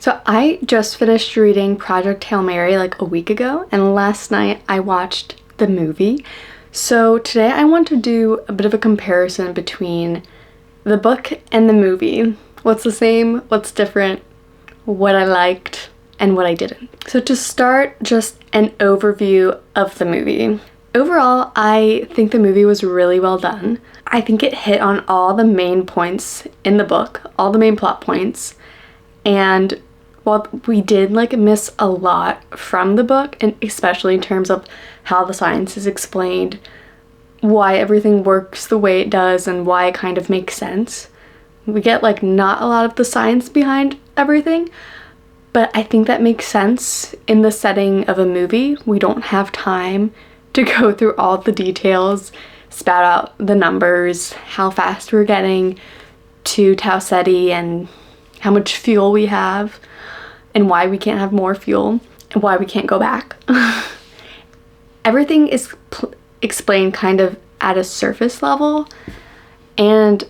So I just finished reading Project Hail Mary like a week ago, and last night I watched the movie. So today I want to do a bit of a comparison between the book and the movie. What's the same, what's different, what I liked, and what I didn't. So to start, just an overview of the movie. Overall, I think the movie was really well done. I think it hit on all the main points in the book, all the main plot points, and while we did miss a lot from the book, and especially in terms of how the science is explained, why everything works the way it does, and why it kind of makes sense, we get not a lot of the science behind everything, but I think that makes sense in the setting of a movie. We don't have time to go through all the details, spout out the numbers, how fast we're getting to Tau Ceti and how much fuel we have and why we can't have more fuel and why we can't go back. Everything is explained kind of at a surface level, and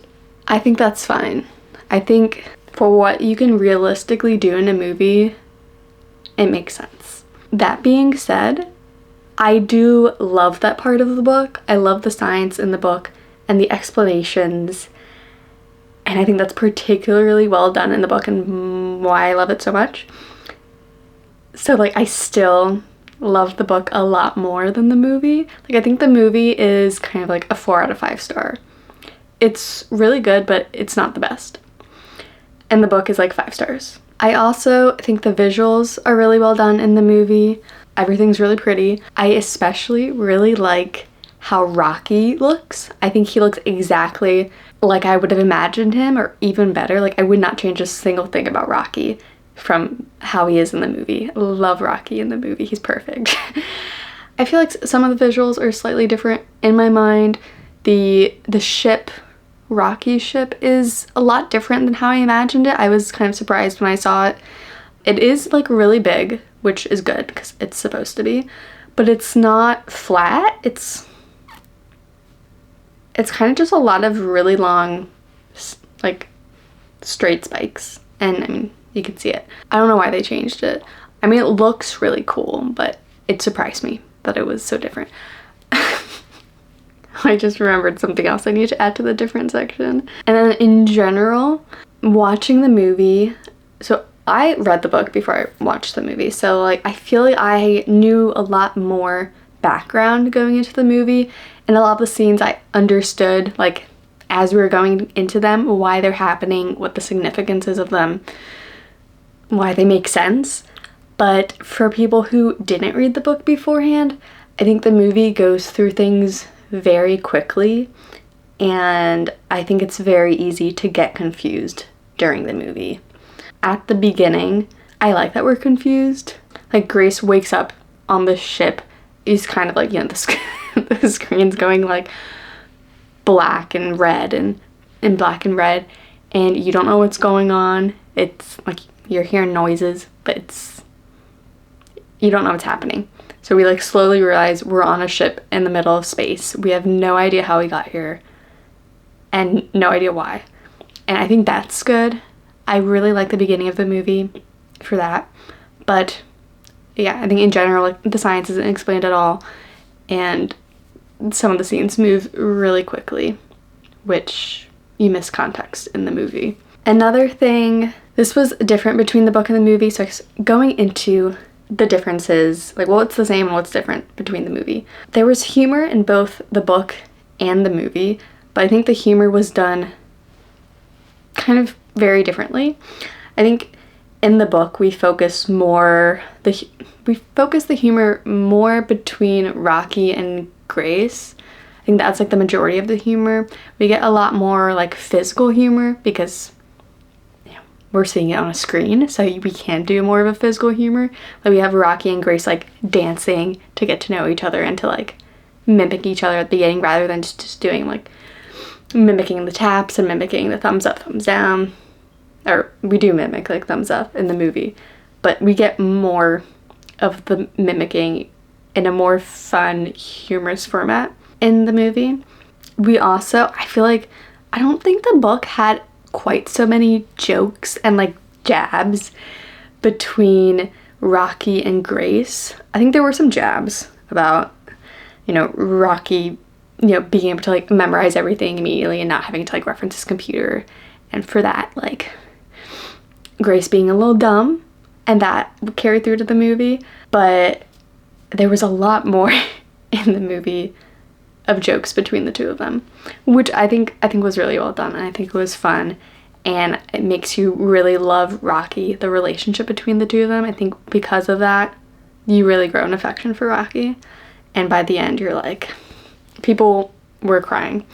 I think that's fine. I think for what you can realistically do in a movie, it makes sense. That being said, I do love that part of the book. I love the science in the book and the explanations, and I think that's particularly well done in the book and why I love it so much. So I still love the book a lot more than the movie. I think the movie is kind of a 4 out of 5 star. It's really good, but it's not the best. And the book is 5 stars. I also think the visuals are really well done in the movie. Everything's really pretty. I especially really like how Rocky looks. I think he looks exactly like I would have imagined him, or even better. I would not change a single thing about Rocky from how he is in the movie. Love Rocky in the movie. He's perfect. I feel some of the visuals are slightly different in my mind. The ship, Rocky's ship, is a lot different than how I imagined it. I was kind of surprised when I saw it. It is really big, which is good because it's supposed to be, but it's not flat. It's kind of just a lot of really long straight spikes, and I mean, you can see it. I don't know why they changed it. I mean, it looks really cool, but it surprised me that it was so different. I just remembered something else I need to add to the different section. And then in general, watching the movie, so I read the book before I watched the movie, so I feel I knew a lot more background going into the movie, and a lot of the scenes I understood as we were going into them, why they're happening, what the significance is of them, why they make sense. But for people who didn't read the book beforehand, I think the movie goes through things very quickly, and I think it's very easy to get confused during the movie. At the beginning, I like that we're confused. Grace wakes up on the ship, is kind of the screen's going black and red and black and red, and you don't know what's going on. It's you're hearing noises, but you don't know what's happening. So we slowly realize we're on a ship in the middle of space. We have no idea how we got here and no idea why. And I think that's good. I really like the beginning of the movie for that. But yeah, I think in general, the science isn't explained at all, and some of the scenes move really quickly, which you miss context in the movie. Another thing, this was different between the book and the movie, so going into the differences, what's the same and what's different between the movie. There was humor in both the book and the movie, but I think the humor was done kind of very differently. I think in the book we focus the humor more between Rocky and Grace. I think that's the majority of the humor. We get a lot more physical humor because we're seeing it on a screen, so we can do more of a physical humor. We have Rocky and Grace dancing to get to know each other and to mimic each other at the beginning, rather than just doing mimicking the taps and mimicking the thumbs up, thumbs down. Or we do mimic thumbs up in the movie, but we get more of the mimicking in a more fun, humorous format in the movie. We also, I feel I don't think the book had quite so many jokes and jabs between Rocky and Grace. I think there were some jabs about, Rocky, being able to, like, memorize everything immediately and not having to, like, reference his computer. And for that, like, Grace being a little dumb, and that carried through to the movie. But there was a lot more in the movie of jokes between the two of them, which I think was really well done, and I think it was fun, and it makes you really love Rocky, the relationship between the two of them. I think because of that, you really grow an affection for Rocky, and by the end, you're like, people were crying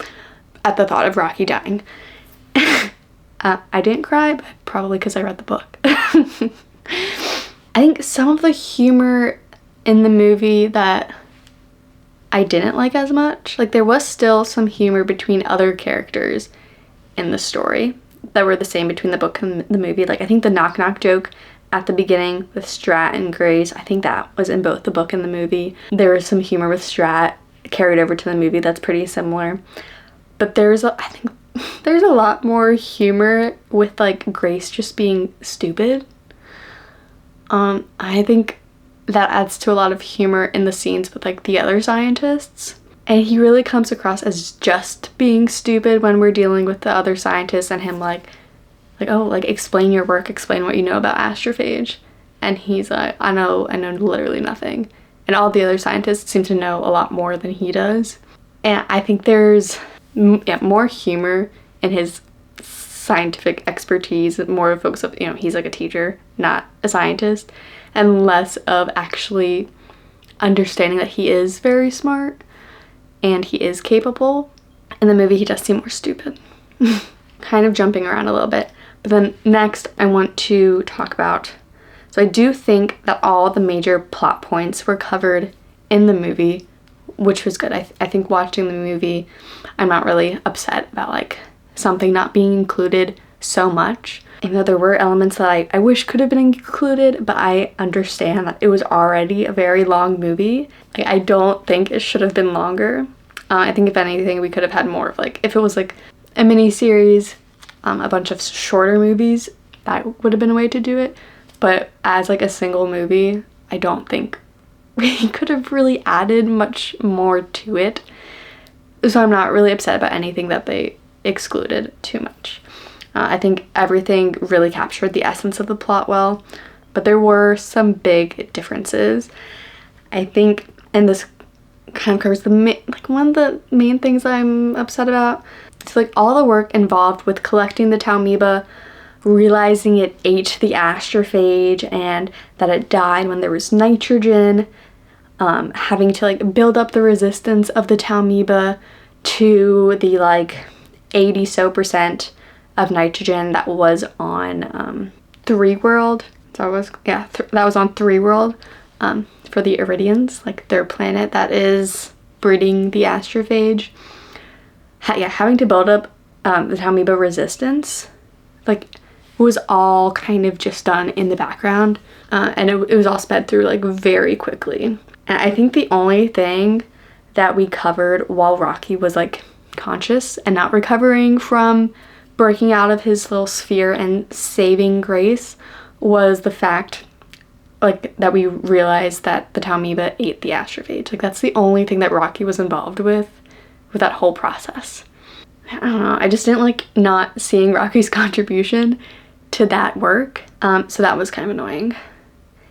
at the thought of Rocky dying. I didn't cry, but probably because I read the book. I think some of the humor in the movie that I didn't like as much, like, there was still some humor between other characters in the story that were the same between the book and the movie. Like, I think the knock knock joke at the beginning with Strat and Grace, I think that was in both the book and the movie. There was some humor with Strat carried over to the movie that's pretty similar. But I think there's a lot more humor with, like, Grace just being stupid. I think that adds to a lot of humor in the scenes with, like, the other scientists. And he really comes across as just being stupid when we're dealing with the other scientists and him like, oh, like, explain your work, explain what you know about astrophage. And he's like, I know literally nothing. And all the other scientists seem to know a lot more than he does. And I think there's more humor in his scientific expertise, more of focus of, he's like a teacher, not a scientist, and less of actually understanding that he is very smart and he is capable. In the movie, he does seem more stupid. Kind of jumping around a little bit. But then next, I want to talk about, so I do think that all the major plot points were covered in the movie, which was good. I think watching the movie, I'm not really upset about, like, something not being included so much. Even though there were elements that I wish could have been included, but I understand that it was already a very long movie. Like, I don't think it should have been longer. I think if anything, we could have had more of, like, if it was like a mini series, a bunch of shorter movies, that would have been a way to do it. But as, like, a single movie, I don't think we could have really added much more to it. So I'm not really upset about anything that they excluded too much. I think everything really captured the essence of the plot well, but there were some big differences. I think, and this kind of covers one of the main things I'm upset about. It's like all the work involved with collecting the Talmiba, realizing it ate the astrophage and that it died when there was nitrogen, having to, like, build up the resistance of the Talmiba to the, like, 80% of nitrogen that was on 3 World. So that was on 3 World for the Iridians, like, their planet that is breeding the astrophage. Having to build up the Talmiba resistance, like, was all kind of just done in the background, and it was all sped through, like, very quickly. And I think the only thing that we covered while Rocky was, like, conscious and not recovering from breaking out of his little sphere and saving Grace was the fact, like, that we realized that the Talmiba ate the astrophage. Like, that's the only thing that Rocky was involved with that whole process. I don't know, I just didn't like not seeing Rocky's contribution to that work. So that was kind of annoying.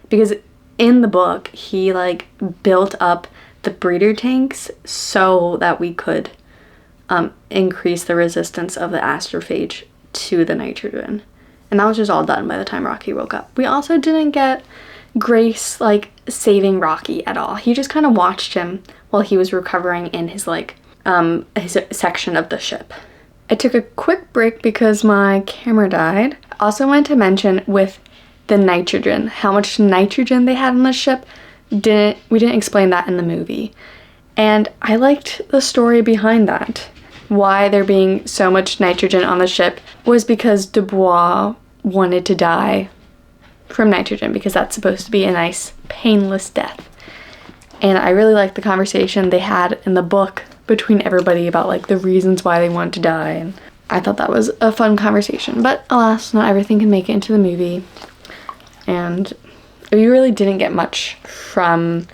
Because in the book, he, like, built up the breeder tanks so that we could increase the resistance of the astrophage to the nitrogen. And that was just all done by the time Rocky woke up. We also didn't get Grace, like, saving Rocky at all. He just kind of watched him while he was recovering in his, like, his section of the ship. I took a quick break because my camera died. I also wanted to mention with the nitrogen, how much nitrogen they had on the ship. We didn't explain that in the movie. And I liked the story behind that. Why there being so much nitrogen on the ship was because Dubois wanted to die from nitrogen, because that's supposed to be a nice, painless death. And I really liked the conversation they had in the book between everybody about, like, the reasons why they wanted to die. And I thought that was a fun conversation. But alas, not everything can make it into the movie. And we really didn't get much from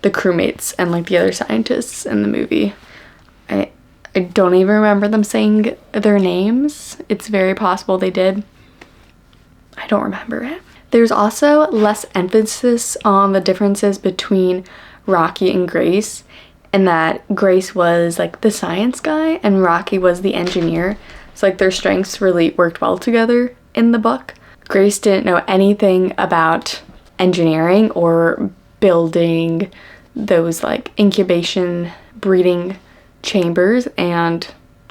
the crewmates and like the other scientists in the movie. I don't even remember them saying their names. It's very possible they did. I don't remember it. There's also less emphasis on the differences between Rocky and Grace, and that Grace was like the science guy and Rocky was the engineer. So like their strengths really worked well together in the book. Grace didn't know anything about engineering or building those like incubation breeding chambers, and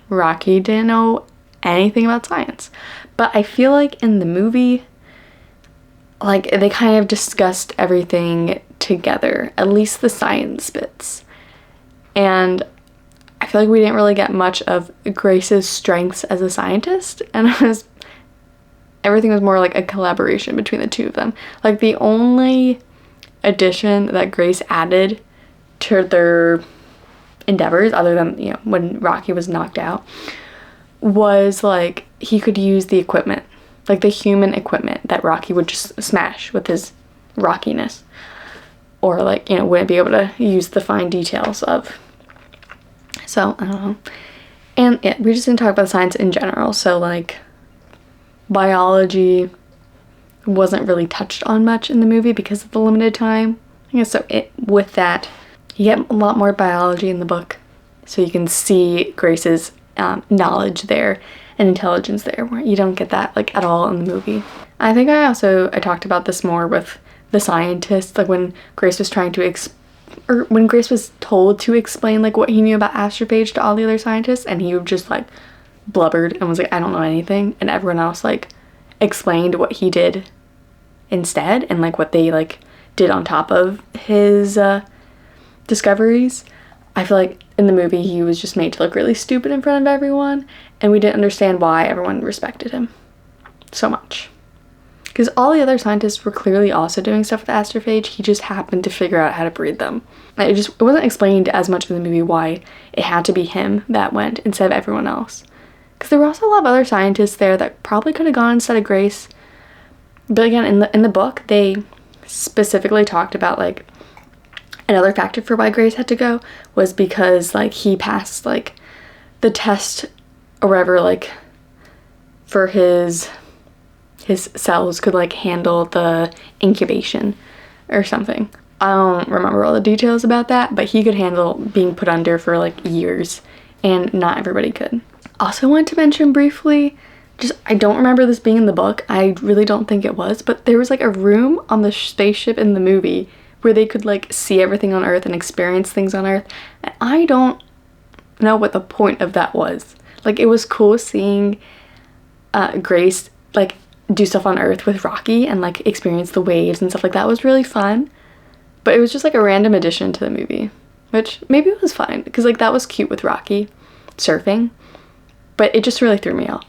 Rocky didn't know anything about science. But I feel like in the movie, like they kind of discussed everything together, at least the science bits. And I feel like we didn't really get much of Grace's strengths as a scientist, and everything was more like a collaboration between the two of them. Like the only addition that Grace added to their endeavors, other than, you know, when Rocky was knocked out, was like he could use the equipment, like the human equipment that Rocky would just smash with his rockiness, or like, you know, wouldn't be able to use the fine details of. So I don't know. And yeah, we just didn't talk about science in general, so like biology wasn't really touched on much in the movie because of the limited time. I guess so. With that, you get a lot more biology in the book, so you can see Grace's knowledge there and intelligence there, where you don't get that like at all in the movie. I think I talked about this more with the scientists, like when Grace was trying to when Grace was told to explain like what he knew about astrophage to all the other scientists, and he just like blubbered and was like, I don't know anything, and everyone else like explained what he did instead and like what they like did on top of his discoveries. I feel like in the movie he was just made to look really stupid in front of everyone, and we didn't understand why everyone respected him so much. Because all the other scientists were clearly also doing stuff with astrophage, he just happened to figure out how to breed them. It wasn't explained as much in the movie why it had to be him that went instead of everyone else. Because there were also a lot of other scientists there that probably could have gone instead of Grace. But again, in the book, they specifically talked about like another factor for why Grace had to go was because like he passed like the test or whatever, like for his cells could like handle the incubation or something. I don't remember all the details about that, but he could handle being put under for like years, and not everybody could. Also wanted to mention briefly, I don't remember this being in the book, I really don't think it was, but there was like a room on the spaceship in the movie where they could like see everything on Earth and experience things on Earth, and I don't know what the point of that was. Like it was cool seeing Grace like do stuff on Earth with Rocky and like experience the waves and stuff like that. It was really fun, but it was just like a random addition to the movie, which maybe it was fine because like that was cute with Rocky surfing, but it just really threw me off.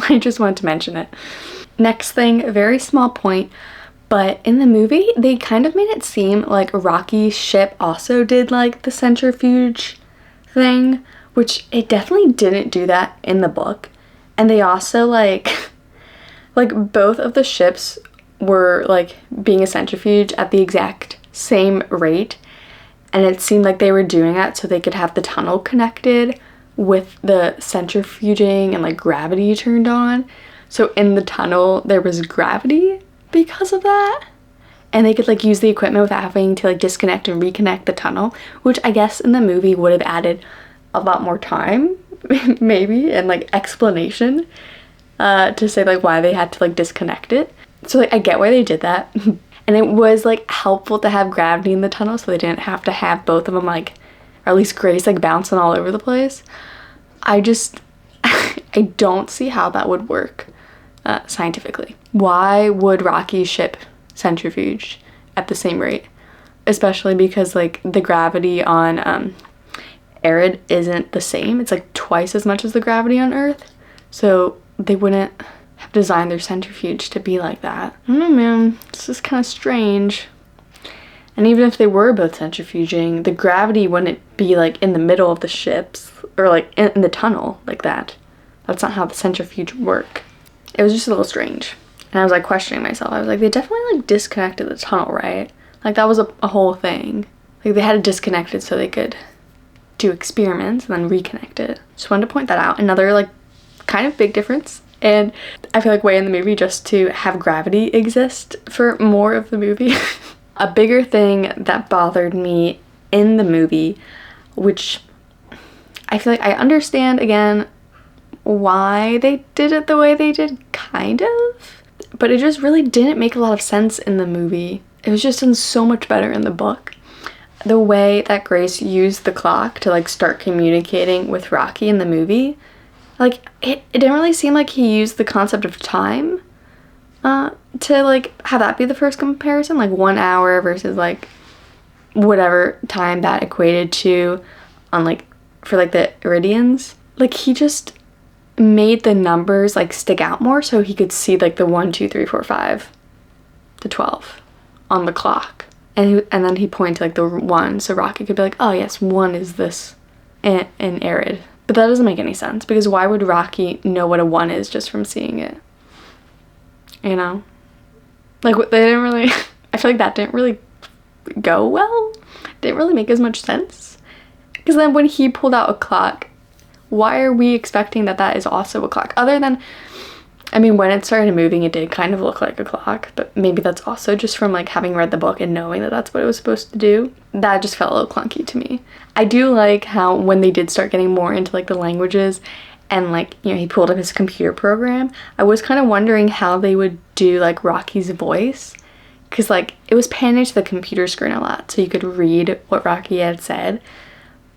I just wanted to mention it. Next thing, a very small point, but in the movie they kind of made it seem like Rocky's ship also did like the centrifuge thing, which it definitely didn't do that in the book. And they also like both of the ships were like being a centrifuge at the exact same rate, and it seemed like they were doing that so they could have the tunnel connected with the centrifuging and like gravity turned on. So in the tunnel there was gravity because of that, and they could like use the equipment without having to like disconnect and reconnect the tunnel, which I guess in the movie would have added a lot more time maybe and like explanation to say like why they had to like disconnect it. So like I get why they did that. And it was like helpful to have gravity in the tunnel so they didn't have to have both of them like, or at least Grace like bouncing all over the place. I don't see how that would work scientifically. Why would Rocky's ship centrifuge at the same rate? Especially because like the gravity on Arid isn't the same. It's like twice as much as the gravity on Earth. So they wouldn't have designed their centrifuge to be like that. I don't know, man. This is kind of strange. And even if they were both centrifuging, the gravity wouldn't be like in the middle of the ships or like in the tunnel like that. That's not how the centrifuge would work. It was just a little strange. And I was like questioning myself. I was like, they definitely like disconnected the tunnel, right? Like that was a whole thing. Like they had it disconnected so they could do experiments and then reconnect it. Just wanted to point that out. Another like kind of big difference. And I feel like way in the movie just to have gravity exist for more of the movie. A bigger thing that bothered me in the movie, which I feel like I understand again why they did it the way they did, kind of, but it just really didn't make a lot of sense in the movie. It was just done so much better in the book. The way that Grace used the clock to like start communicating with Rocky in the movie, like it didn't really seem like he used the concept of time to like have that be the first comparison, like 1 hour versus like whatever time that equated to on like for like the Iridians. Like he just made the numbers like stick out more so he could see like the 1, 2, 3, 4, 5 to 12 on the clock. And then he pointed to like the 1 so Rocky could be like, oh yes, 1 is this in Arid. But that doesn't make any sense because why would Rocky know what a 1 is just from seeing it? You know? Like they didn't really, I feel like that didn't really go well. Didn't really make as much sense. Because then when he pulled out a clock, why are we expecting that that is also a clock? Other than, I mean, when it started moving, it did kind of look like a clock, but maybe that's also just from like having read the book and knowing that that's what it was supposed to do. That just felt a little clunky to me. I do like how when they did start getting more into like the languages and like, you know, he pulled up his computer program, I was kind of wondering how they would do like Rocky's voice. Because like it was panning to the computer screen a lot so you could read what Rocky had said.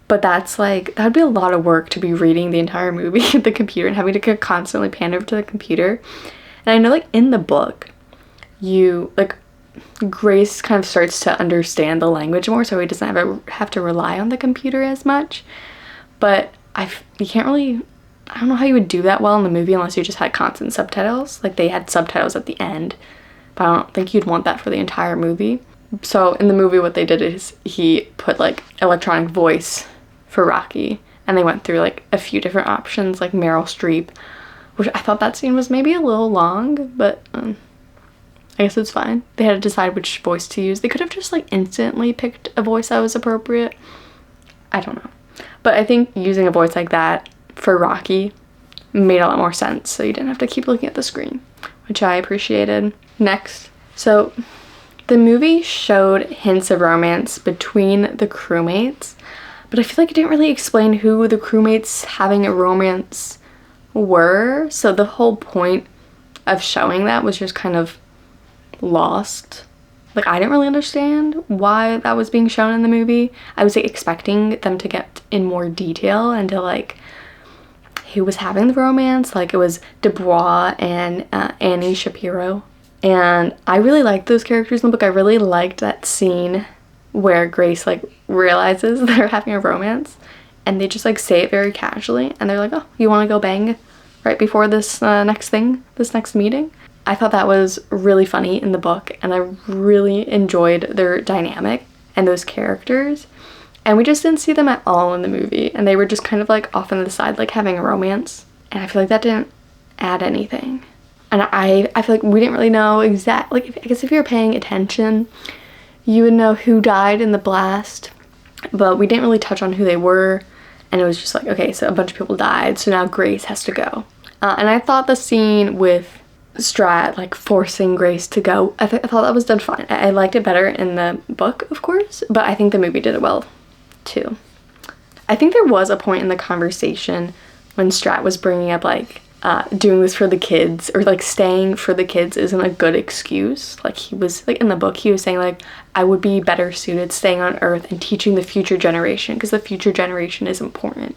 But that's like, that'd be a lot of work to be reading the entire movie at the computer and having to constantly pan over to the computer. And I know like in the book, you, like, Grace kind of starts to understand the language more so he doesn't have to rely on the computer as much. But you can't really, I don't know how you would do that well in the movie unless you just had constant subtitles. Like they had subtitles at the end, but I don't think you'd want that for the entire movie. So in the movie what they did is he put like electronic voice for Rocky and they went through like a few different options like Meryl Streep, which I thought that scene was maybe a little long, but I guess it's fine. They had to decide which voice to use. They could have just like instantly picked a voice that was appropriate. I don't know. But I think using a voice like that for Rocky made a lot more sense so you didn't have to keep looking at the screen, which I appreciated. Next, so the movie showed hints of romance between the crewmates, but I feel like it didn't really explain who the crewmates having a romance were, so the whole point of showing that was just kind of lost. Like I didn't really understand why that was being shown in the movie. I was like expecting them to get in more detail into like who was having the romance. Like it was Dubois and Annie Shapiro. And I really liked those characters in the book. I really liked that scene where Grace like realizes they're having a romance and they just like say it very casually and they're like, oh, you want to go bang right before this next meeting? I thought that was really funny in the book and I really enjoyed their dynamic and those characters, and we just didn't see them at all in the movie and they were just kind of like off on the side like having a romance, and I feel like that didn't add anything. And I feel like we didn't really know exactly, like, I guess if you were paying attention, you would know who died in the blast, but we didn't really touch on who they were, and it was just like, okay, so a bunch of people died, so now Grace has to go. And I thought the scene with Strat, like, forcing Grace to go, I thought that was done fine. I liked it better in the book, of course, but I think the movie did it well, too. I think there was a point in the conversation when Strat was bringing up, like, doing this for the kids, or like staying for the kids isn't a good excuse. Like he was like in the book he was saying like I would be better suited staying on Earth and teaching the future generation because the future generation is important,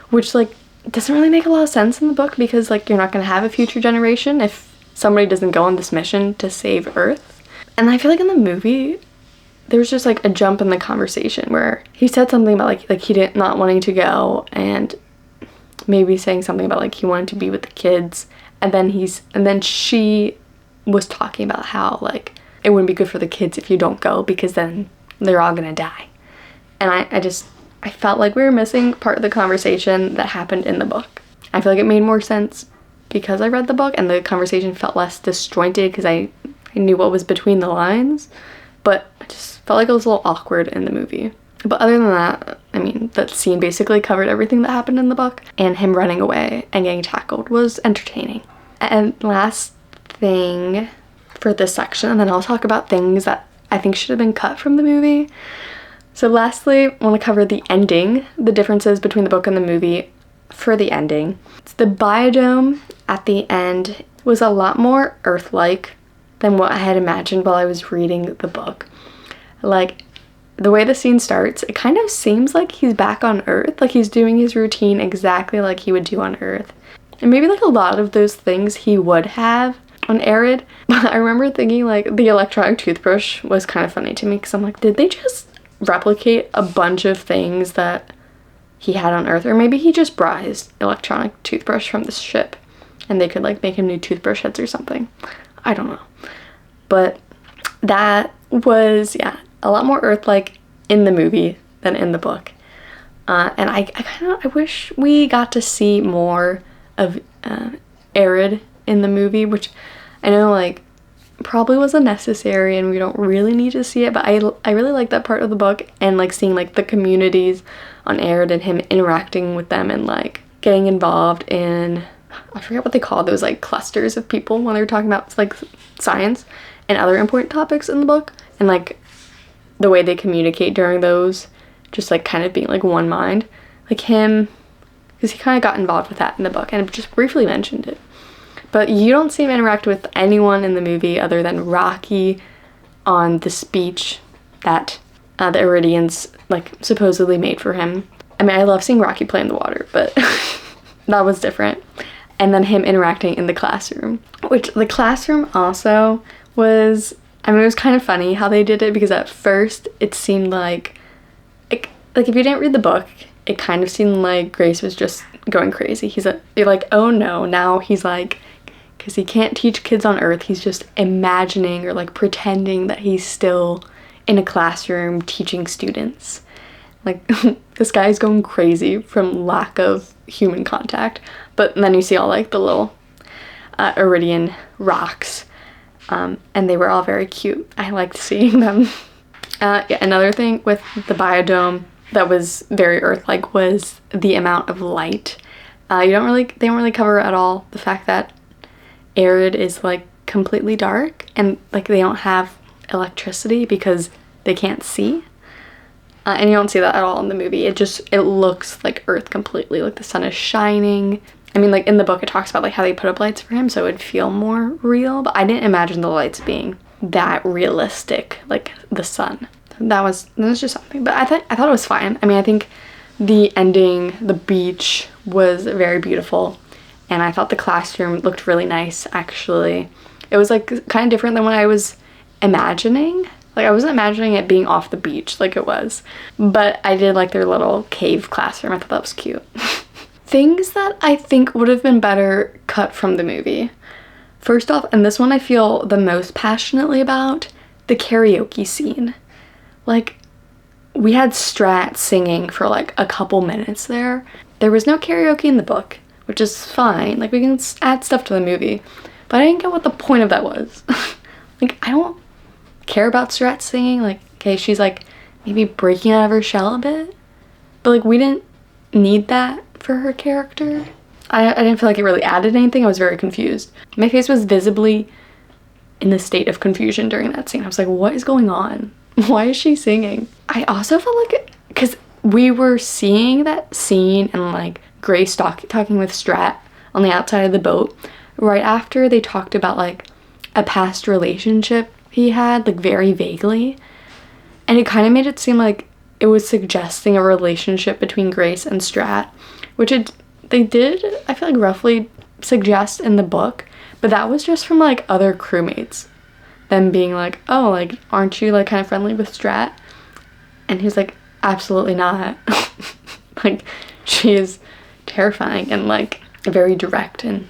which like doesn't really make a lot of sense in the book because like you're not going to have a future generation if somebody doesn't go on this mission to save Earth. And I feel like in the movie there was just like a jump in the conversation where he said something about like he didn't not wanting to go, and maybe saying something about like he wanted to be with the kids, and then she was talking about how like it wouldn't be good for the kids if you don't go because then they're all gonna die. And I felt like we were missing part of the conversation that happened in the book. I feel like it made more sense because I read the book and the conversation felt less disjointed because I knew what was between the lines, but I just felt like it was a little awkward in the movie. But other than that, I mean, that scene basically covered everything that happened in the book, and him running away and getting tackled was entertaining. And last thing for this section, and then I'll talk about things that I think should have been cut from the movie. So lastly, I want to cover the ending, the differences between the book and the movie for the ending. The biodome at the end was a lot more Earth-like than what I had imagined while I was reading the book. Like, the way the scene starts, it kind of seems like he's back on Earth, like he's doing his routine exactly like he would do on Earth. And maybe like a lot of those things he would have on Arid. But I remember thinking like the electronic toothbrush was kind of funny to me because I'm like, did they just replicate a bunch of things that he had on Earth? Or maybe he just brought his electronic toothbrush from the ship and they could like make him new toothbrush heads or something. I don't know. But that was, yeah, a lot more Earth-like in the movie than in the book. And I wish we got to see more of Arid in the movie, which I know like probably was unnecessary and we don't really need to see it, but I really like that part of the book and like seeing like the communities on Arid and him interacting with them and like getting involved in, I forget what they call those like clusters of people when they were talking about like science and other important topics in the book, and like the way they communicate during those, just like kind of being like one mind, like him, because he kind of got involved with that in the book and just briefly mentioned it. But you don't see him interact with anyone in the movie other than Rocky on the speech that the Iridians like supposedly made for him. I mean, I love seeing Rocky play in the water, but that was different. And then him interacting in the classroom, which the classroom also was, I mean, it was kind of funny how they did it because at first it seemed like if you didn't read the book, it kind of seemed like Grace was just going crazy. You're like, oh no, now he's like, because he can't teach kids on Earth, he's just imagining or like pretending that he's still in a classroom teaching students. Like, this guy's going crazy from lack of human contact. But then you see all like the little Iridian rocks. And they were all very cute. I liked seeing them. Yeah, another thing with the biodome that was very Earth-like was the amount of light. They don't really cover at all the fact that Arid is like completely dark and like they don't have electricity because they can't see. And you don't see that at all in the movie. It looks like Earth completely, like the sun is shining. I mean, like in the book it talks about like how they put up lights for him so it would feel more real, but I didn't imagine the lights being that realistic, like the sun. That was just something, but I thought it was fine. I mean, I think the ending, the beach was very beautiful, and I thought the classroom looked really nice actually. It was like kind of different than what I was imagining. Like I wasn't imagining it being off the beach like it was, but I did like their little cave classroom. I thought that was cute. Things that I think would have been better cut from the movie. First off, and this one I feel the most passionately about, the karaoke scene. Like, we had Strat singing for like a couple minutes there. There was no karaoke in the book, which is fine. Like, we can add stuff to the movie. But I didn't get what the point of that was. Like, I don't care about Strat singing. Like, okay, she's like maybe breaking out of her shell a bit. But like, we didn't need that for her character. I didn't feel like it really added anything. I was very confused. My face was visibly in the state of confusion during that scene. I was like, what is going on? Why is she singing? I also felt like, because we were seeing that scene and like Grace talking with Strat on the outside of the boat right after they talked about like a past relationship he had, like very vaguely. And it kind of made it seem like it was suggesting a relationship between Grace and Strat, which they did, I feel like, roughly suggest in the book, but that was just from like other crewmates. Them being like, oh, like, aren't you like kind of friendly with Strat? And he's like, absolutely not. Like, she is terrifying and like very direct and,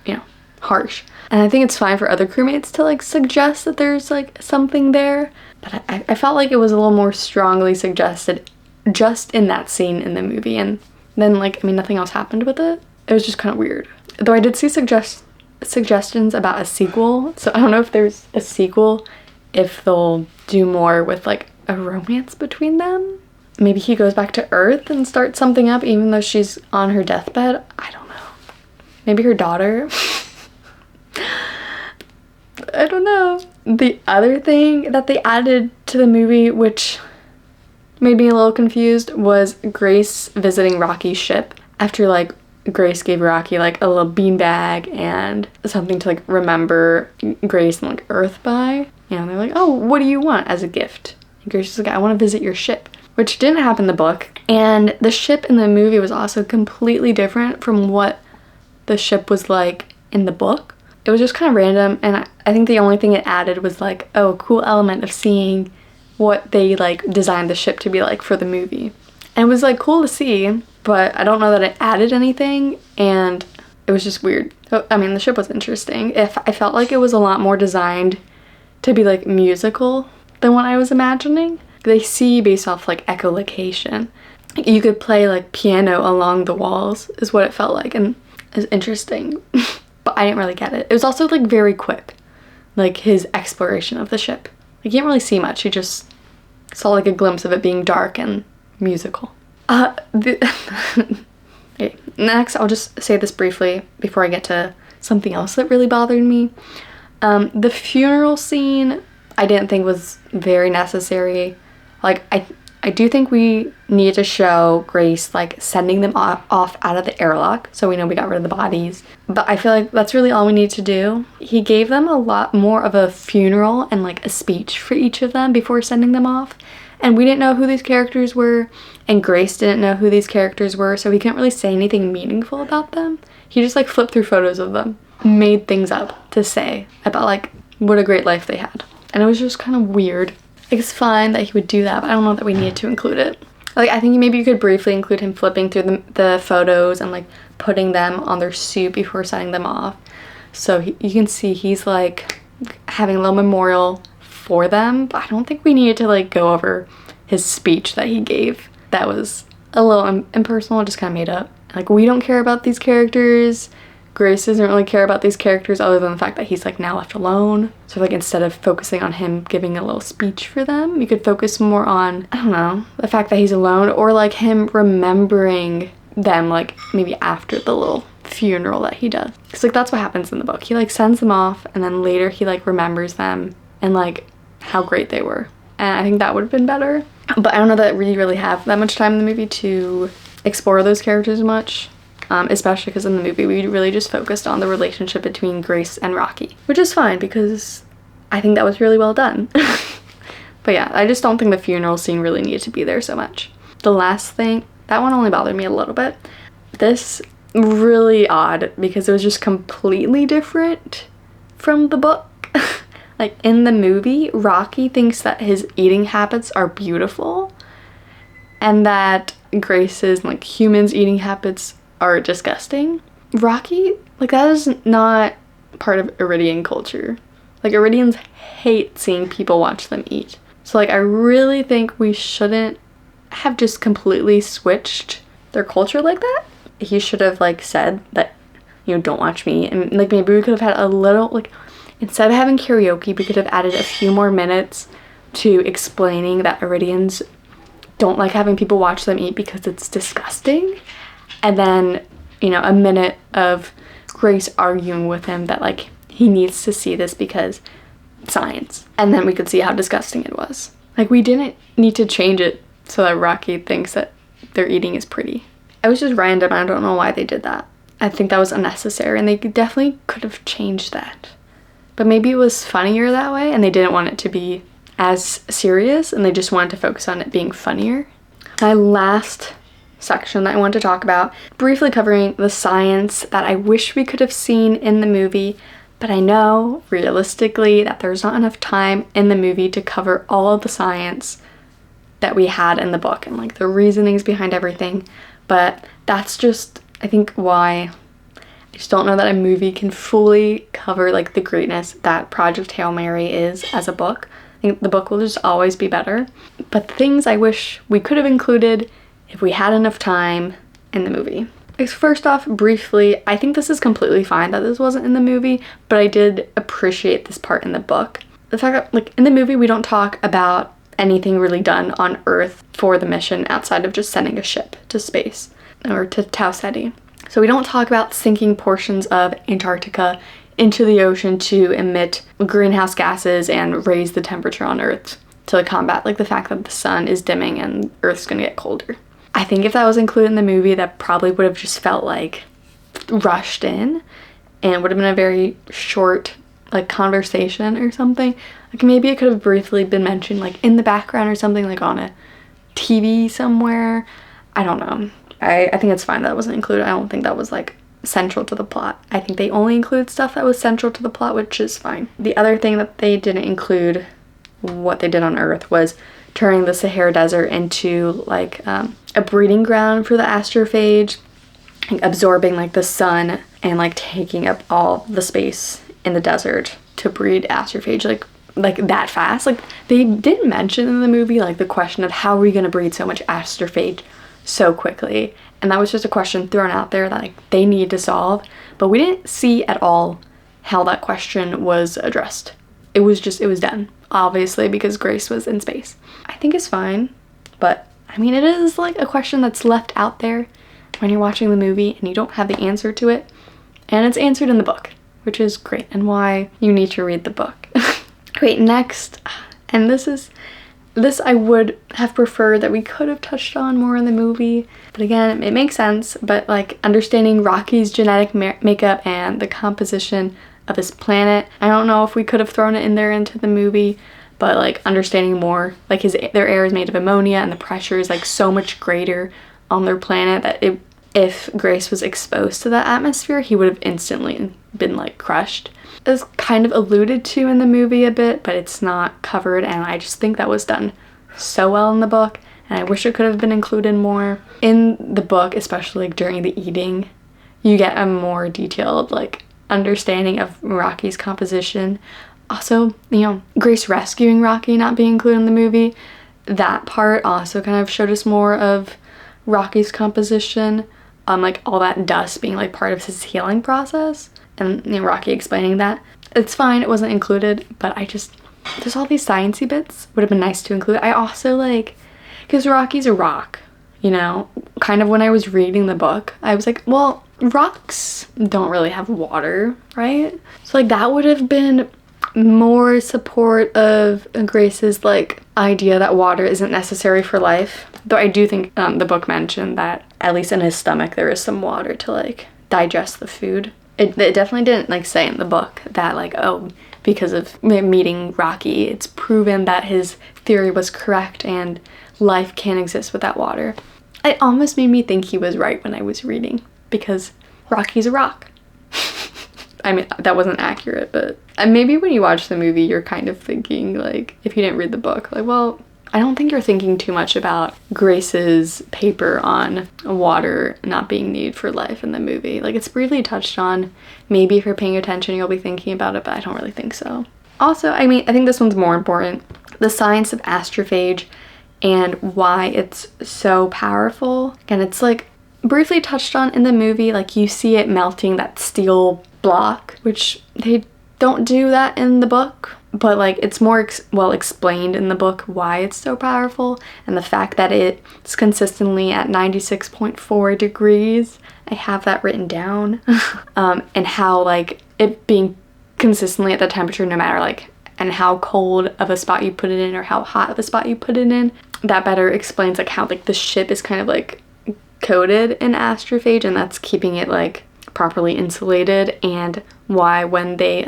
you know, harsh. And I think it's fine for other crewmates to like suggest that there's like something there, but I felt like it was a little more strongly suggested just in that scene in the movie. And then like, I mean, nothing else happened with it. It was just kind of weird. Though I did see suggestions about a sequel, so I don't know if there's a sequel, if they'll do more with like a romance between them. Maybe he goes back to Earth and starts something up even though she's on her deathbed. I don't know. Maybe her daughter. I don't know. The other thing that they added to the movie, which made me a little confused, was Grace visiting Rocky's ship after like Grace gave Rocky like a little beanbag and something to like remember Grace and like Earth by. You know, they're like, oh, what do you want as a gift? And Grace is like, I want to visit your ship, which didn't happen in the book. And the ship in the movie was also completely different from what the ship was like in the book. It was just kind of random, and I think the only thing it added was like, oh, a cool element of seeing what they like designed the ship to be like for the movie. And it was like cool to see, but I don't know that it added anything, and it was just weird. So, I mean, the ship was interesting. I felt like it was a lot more designed to be like musical than what I was imagining. They see based off like echolocation. You could play like piano along the walls is what it felt like, and it was interesting. But I didn't really get it. It was also like very quick, like his exploration of the ship. You can't really see much. You just saw like a glimpse of it being dark and musical. Okay. Next, I'll just say this briefly before I get to something else that really bothered me. The funeral scene I didn't think was very necessary. Like, I do think we need to show Grace like sending them off out of the airlock so we know we got rid of the bodies. But I feel like that's really all we need to do. He gave them a lot more of a funeral and like a speech for each of them before sending them off. And we didn't know who these characters were, and Grace didn't know who these characters were, so he couldn't really say anything meaningful about them. He just like flipped through photos of them, made things up to say about like what a great life they had. And it was just kind of weird. Like, it's fine that he would do that, but I don't know that we needed to include it. Like, I think maybe you could briefly include him flipping through the photos and like putting them on their suit before sending them off. So you can see he's like having a little memorial for them, but I don't think we needed to like go over his speech that he gave. That was a little impersonal, just kind of made up. Like, we don't care about these characters. Grace doesn't really care about these characters other than the fact that he's like now left alone. So like, instead of focusing on him giving a little speech for them, you could focus more on, I don't know, the fact that he's alone, or like him remembering them like maybe after the little funeral that he does. Because like, that's what happens in the book. He like sends them off, and then later he like remembers them and like how great they were. And I think that would have been better. But I don't know that we really have that much time in the movie to explore those characters much. Especially because in the movie we really just focused on the relationship between Grace and Rocky, which is fine because I think that was really well done. But yeah, I just don't think the funeral scene really needed to be there so much. The last thing, that one only bothered me a little bit. This really odd because it was just completely different from the book. Like, in the movie, Rocky thinks that his eating habits are beautiful and that Grace's like humans eating habits are disgusting. Rocky, like, that is not part of Iridian culture. Like, Iridians hate seeing people watch them eat. So like, I really think we shouldn't have just completely switched their culture like that. He should have like said that, you know, don't watch me, and like maybe we could have had a little, like, instead of having karaoke, we could have added a few more minutes to explaining that Iridians don't like having people watch them eat because it's disgusting. And then, you know, a minute of Grace arguing with him that, like, he needs to see this because science. And then we could see how disgusting it was. Like, we didn't need to change it so that Rocky thinks that their eating is pretty. It was just random. I don't know why they did that. I think that was unnecessary, and they definitely could have changed that. But maybe it was funnier that way, and they didn't want it to be as serious, and they just wanted to focus on it being funnier. My last section that I want to talk about, briefly covering the science that I wish we could have seen in the movie, but I know realistically that there's not enough time in the movie to cover all of the science that we had in the book and like the reasonings behind everything. But that's just, I think, why I just don't know that a movie can fully cover like the greatness that Project Hail Mary is as a book. I think the book will just always be better. But things I wish we could have included if we had enough time in the movie. First off, briefly, I think this is completely fine that this wasn't in the movie, but I did appreciate this part in the book. The fact that, like, in the movie we don't talk about anything really done on Earth for the mission outside of just sending a ship to space, or to Tau Ceti. So we don't talk about sinking portions of Antarctica into the ocean to emit greenhouse gases and raise the temperature on Earth to combat, like, the fact that the sun is dimming and Earth's gonna get colder. I think if that was included in the movie, that probably would have just felt like rushed in and would have been a very short, like, conversation or something. Like, maybe it could have briefly been mentioned, like, in the background or something, like on a TV somewhere. I don't know. I think it's fine that it wasn't included. I don't think that was, like, central to the plot. I think they only include stuff that was central to the plot, which is fine. The other thing that they didn't include, what they did on Earth, was turning the Sahara Desert into, like, a breeding ground for the astrophage, like, absorbing, like, the sun and, like, taking up all the space in the desert to breed astrophage, like that fast. Like, they did mention in the movie, like, the question of how are we going to breed so much astrophage so quickly, and that was just a question thrown out there that, like, they need to solve, but we didn't see at all how that question was addressed. It was done, obviously, because Grace was in space. I think it's fine, but I mean, it is, like, a question that's left out there when you're watching the movie and you don't have the answer to it, and it's answered in the book, which is great, and why you need to read the book. Wait, next, and this I would have preferred that we could have touched on more in the movie, but again, it makes sense, but, like, understanding Rocky's genetic makeup and the composition of his planet. I don't know if we could have thrown it in there into the movie, but, like, understanding more, like, their air is made of ammonia and the pressure is, like, so much greater on their planet that if Grace was exposed to that atmosphere, he would have instantly been, like, crushed. It's kind of alluded to in the movie a bit, but it's not covered, and I just think that was done so well in the book, and I wish it could have been included more. In the book, especially, like, during the eating, you get a more detailed, like, understanding of Rocky's composition. Also, you know, Grace rescuing Rocky not being included in the movie, that part also kind of showed us more of Rocky's composition, like, all that dust being, like, part of his healing process, and, you know, Rocky explaining that. It's fine, it wasn't included, but there's all these sciencey bits would have been nice to include. I also, like, because Rocky's a rock, you know, kind of when I was reading the book, I was like, well, rocks don't really have water, right? So, like, that would have been more support of Grace's, like, idea that water isn't necessary for life. Though I do think the book mentioned that at least in his stomach there is some water to, like, digest the food. It definitely didn't, like, say in the book that, like, oh, because of meeting Rocky, it's proven that his theory was correct and life can exist without water. It almost made me think he was right when I was reading, because Rocky's a rock. I mean, that wasn't accurate, but maybe when you watch the movie, you're kind of thinking, like, if you didn't read the book, like, well, I don't think you're thinking too much about Grace's paper on water not being needed for life in the movie. Like, it's briefly touched on. Maybe if you're paying attention, you'll be thinking about it, but I don't really think so. Also, I mean, I think this one's more important. The science of astrophage and why it's so powerful. And it's, like, briefly touched on in the movie. Like, you see it melting that steel block, which they don't do that in the book, but, like, it's more well explained in the book why it's so powerful, and the fact that it's consistently at 96.4 degrees. I have that written down. And how, like, it being consistently at the temperature no matter, like, and how cold of a spot you put it in or how hot of a spot you put it in, that better explains, like, how, like, the ship is kind of, like, coated in astrophage, and that's keeping it, like, properly insulated, and why when they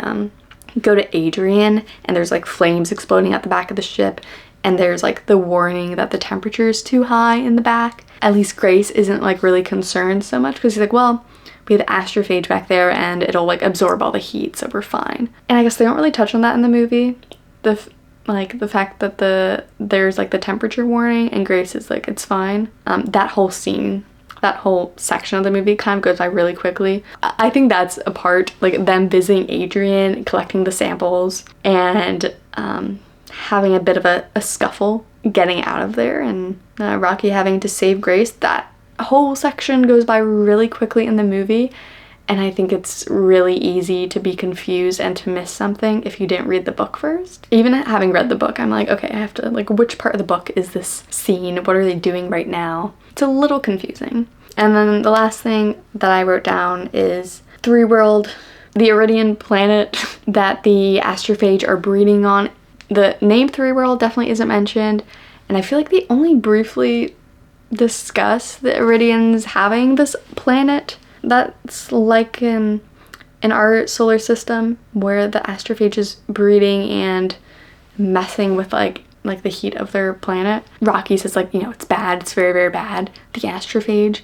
go to Adrian and there's, like, flames exploding at the back of the ship and there's, like, the warning that the temperature is too high in the back, at least Grace isn't, like, really concerned so much, because he's like, well, we have astrophage back there and it'll, like, absorb all the heat, so we're fine. And I guess they don't really touch on that in the movie, the fact that there's, like, the temperature warning and Grace is like, it's fine. That whole scene, that whole section of the movie kind of goes by really quickly. I think that's a part, like, them visiting Adrian, collecting the samples, and having a bit of a scuffle getting out of there, and Rocky having to save Grace. That whole section goes by really quickly in the movie, and I think it's really easy to be confused and to miss something if you didn't read the book first. Even having read the book, I'm like, okay, I have to, like, which part of the book is this scene? What are they doing right now? It's a little confusing. And then the last thing that I wrote down is Three World, the Iridian planet that the astrophage are breeding on. The name Three World definitely isn't mentioned, and I feel like they only briefly discuss the Iridians having this planet that's like in our solar system where the astrophage is breeding and messing with like the heat of their planet. Rocky says, like, you know, it's bad, it's very, very bad, the astrophage,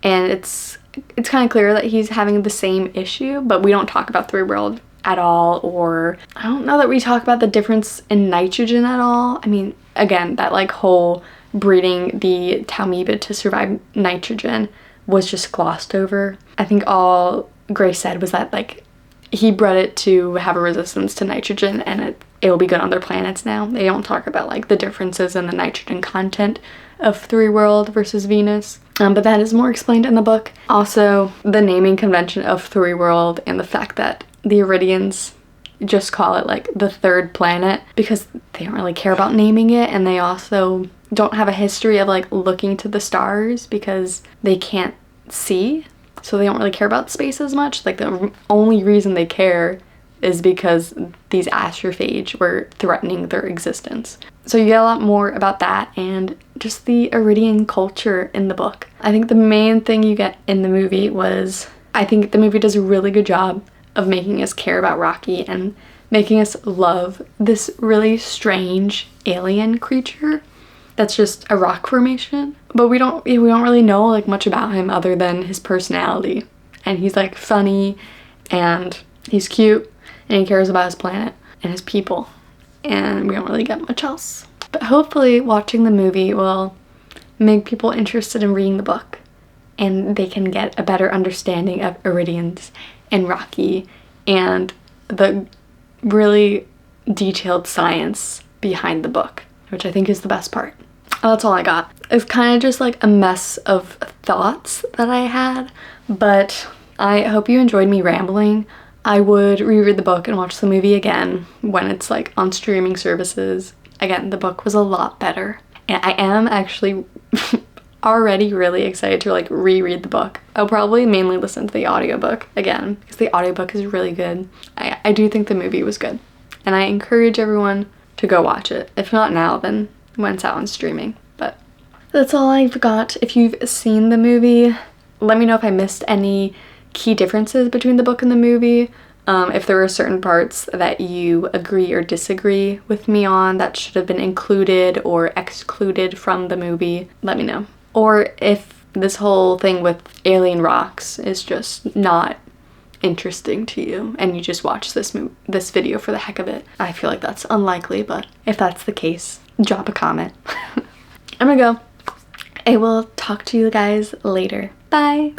and it's kind of clear that he's having the same issue, but we don't talk about Three World at all, or I don't know that we talk about the difference in nitrogen at all. I mean, again, that like whole breeding the Talmeba to survive nitrogen was just glossed over. I think all Grace said was that like he bred it to have a resistance to nitrogen, and it will be good on their planets now. They don't talk about like the differences in the nitrogen content of Three World versus Venus. But that is more explained in the book. Also, the naming convention of Three World and the fact that the Iridians just call it like the third planet because they don't really care about naming it, and they also don't have a history of like looking to the stars because they can't see, so they don't really care about space as much. Like the only reason they care is because these astrophage were threatening their existence. So you get a lot more about that and just the Iridian culture in the book. I think the main thing you get in the movie was, I think the movie does a really good job of making us care about Rocky and making us love this really strange alien creature that's just a rock formation. But we don't really know like much about him other than his personality. And he's like funny, and he's cute, and he cares about his planet and his people. And we don't really get much else. But hopefully watching the movie will make people interested in reading the book, and they can get a better understanding of Iridians and Rocky and the really detailed science behind the book, which I think is the best part. That's all I got. It's kind of just like a mess of thoughts that I had, but I hope you enjoyed me rambling. I would reread the book and watch the movie again when it's like on streaming services. Again, the book was a lot better, and I am actually already really excited to like reread the book. I'll probably mainly listen to the audiobook again because the audiobook is really good. I do think the movie was good, and I encourage everyone to go watch it. If not now, then when it's out on streaming. But that's all I've got. If you've seen the movie, let me know if I missed any key differences between the book and the movie. If there were certain parts that you agree or disagree with me on that should have been included or excluded from the movie, let me know. Or if this whole thing with alien rocks is just not interesting to you and you just watch this video for the heck of it. I feel like that's unlikely, but if that's the case, drop a comment. I'm gonna go. I will talk to you guys later. Bye!